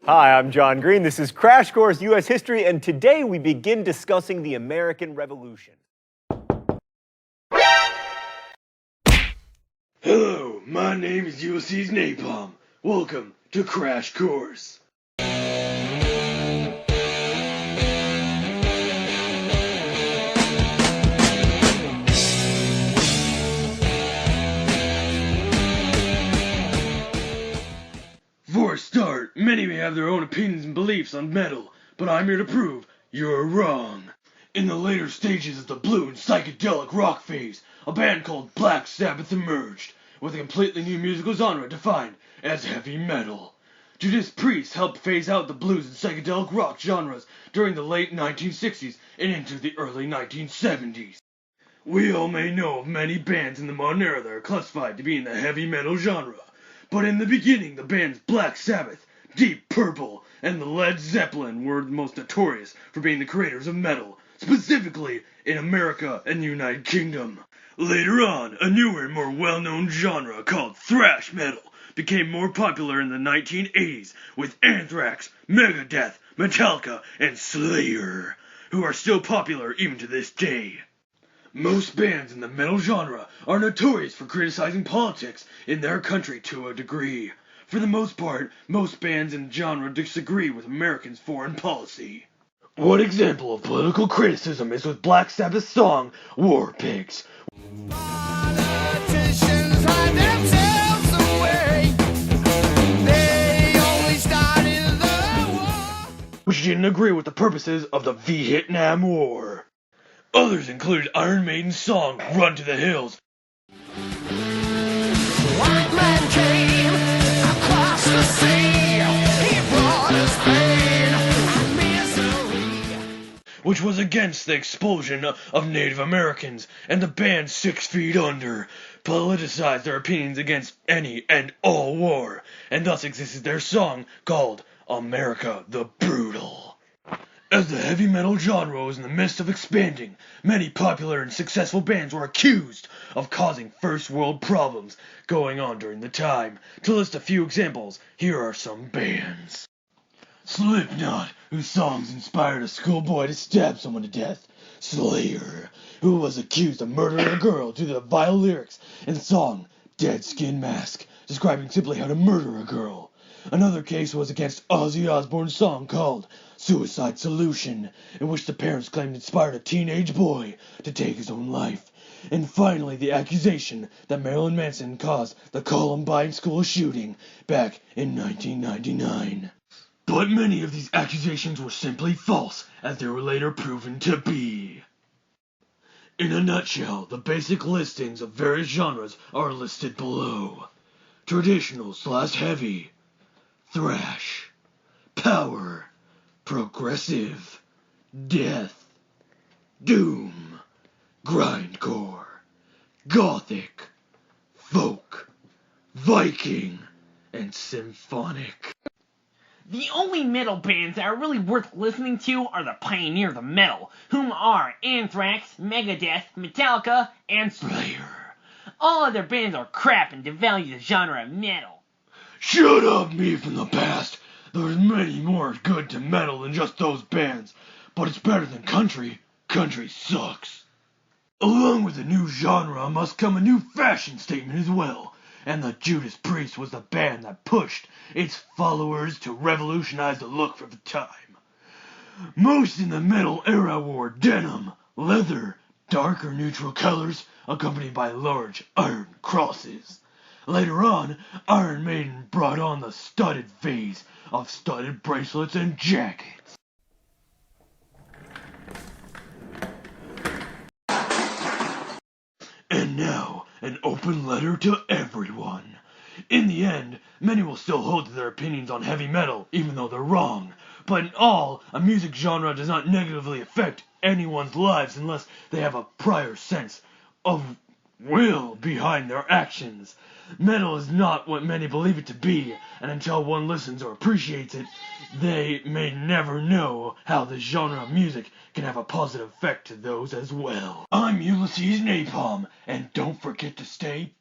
Hi, I'm John Green. This is Crash Course U.S. History, and today we begin discussing the American Revolution. Hello, my name is Ulysses Napalm. Welcome to Crash Course. For a start, many may have their own opinions and beliefs on metal, but I'm here to prove you're wrong. In the later stages of the blue and psychedelic rock phase, a band called Black Sabbath emerged, with a completely new musical genre defined as heavy metal. Judas Priest helped phase out the blues and psychedelic rock genres during the late 1960s and into the early 1970s. We all may know of many bands in the modern era that are classified to be in the heavy metal genre, but in the beginning the bands Black Sabbath, Deep Purple, and the Led Zeppelin were the most notorious for being the creators of metal, specifically in America and the United Kingdom. Later on, a newer and more well-known genre called thrash metal became more popular in the 1980s with Anthrax, Megadeth, Metallica, and Slayer, who are still popular even to this day. Most bands in the metal genre are notorious for criticizing politics in their country to a degree. For the most part, most bands in the genre disagree with Americans' foreign policy. One example of political criticism is with Black Sabbath's song, War Pigs, Politicians hide themselves away. They only started the war. which didn't agree with the purposes of the Vietnam War. Others included Iron Maiden's song, Run to the Hills, White man came across the sea. He brought us pain and misery. which was against the expulsion of Native Americans, and the band 6 Feet Under politicized their opinions against any and all war, and thus existed their song called America the Brutal. As the heavy metal genre was in the midst of expanding, many popular and successful bands were accused of causing first world problems going on during the time. To list a few examples, here are some bands. Slipknot, whose songs inspired a schoolboy to stab someone to death. Slayer, who was accused of murdering a girl due to the vile lyrics in the song Dead Skin Mask, describing simply how to murder a girl. Another case was against Ozzy Osbourne's song called Suicide Solution, in which the parents claimed inspired a teenage boy to take his own life. And finally, the accusation that Marilyn Manson caused the Columbine school shooting back in 1999. But many of these accusations were simply false, as they were later proven to be. In a nutshell, the basic listings of various genres are listed below. Traditional/heavy, thrash, power, progressive, death, doom, grindcore, gothic, folk, Viking, and symphonic. The only metal bands that are really worth listening to are the pioneers of metal, whom are Anthrax, Megadeth, Metallica, and Slayer. All other bands are crap and devalue the genre of metal. Shut up, me from the past. There's many more good to metal than just those bands, but it's better than country. Country sucks. Along with the new genre must come a new fashion statement as well, and the Judas Priest was the band that pushed its followers to revolutionize the look for the time. Most in the metal era wore denim, leather, dark or neutral colors, accompanied by large iron crosses. Later on, Iron Maiden brought on the studded phase of studded bracelets and jackets. And now, an open letter to everyone. In the end, many will still hold to their opinions on heavy metal, even though they're wrong. But in all, a music genre does not negatively affect anyone's lives unless they have a prior sense of will behind their actions. Metal is not what many believe it to be, and until one listens or appreciates it, they may never know how this genre of music can have a positive effect to those as well. I'm Ulysses Napalm, and don't forget to stay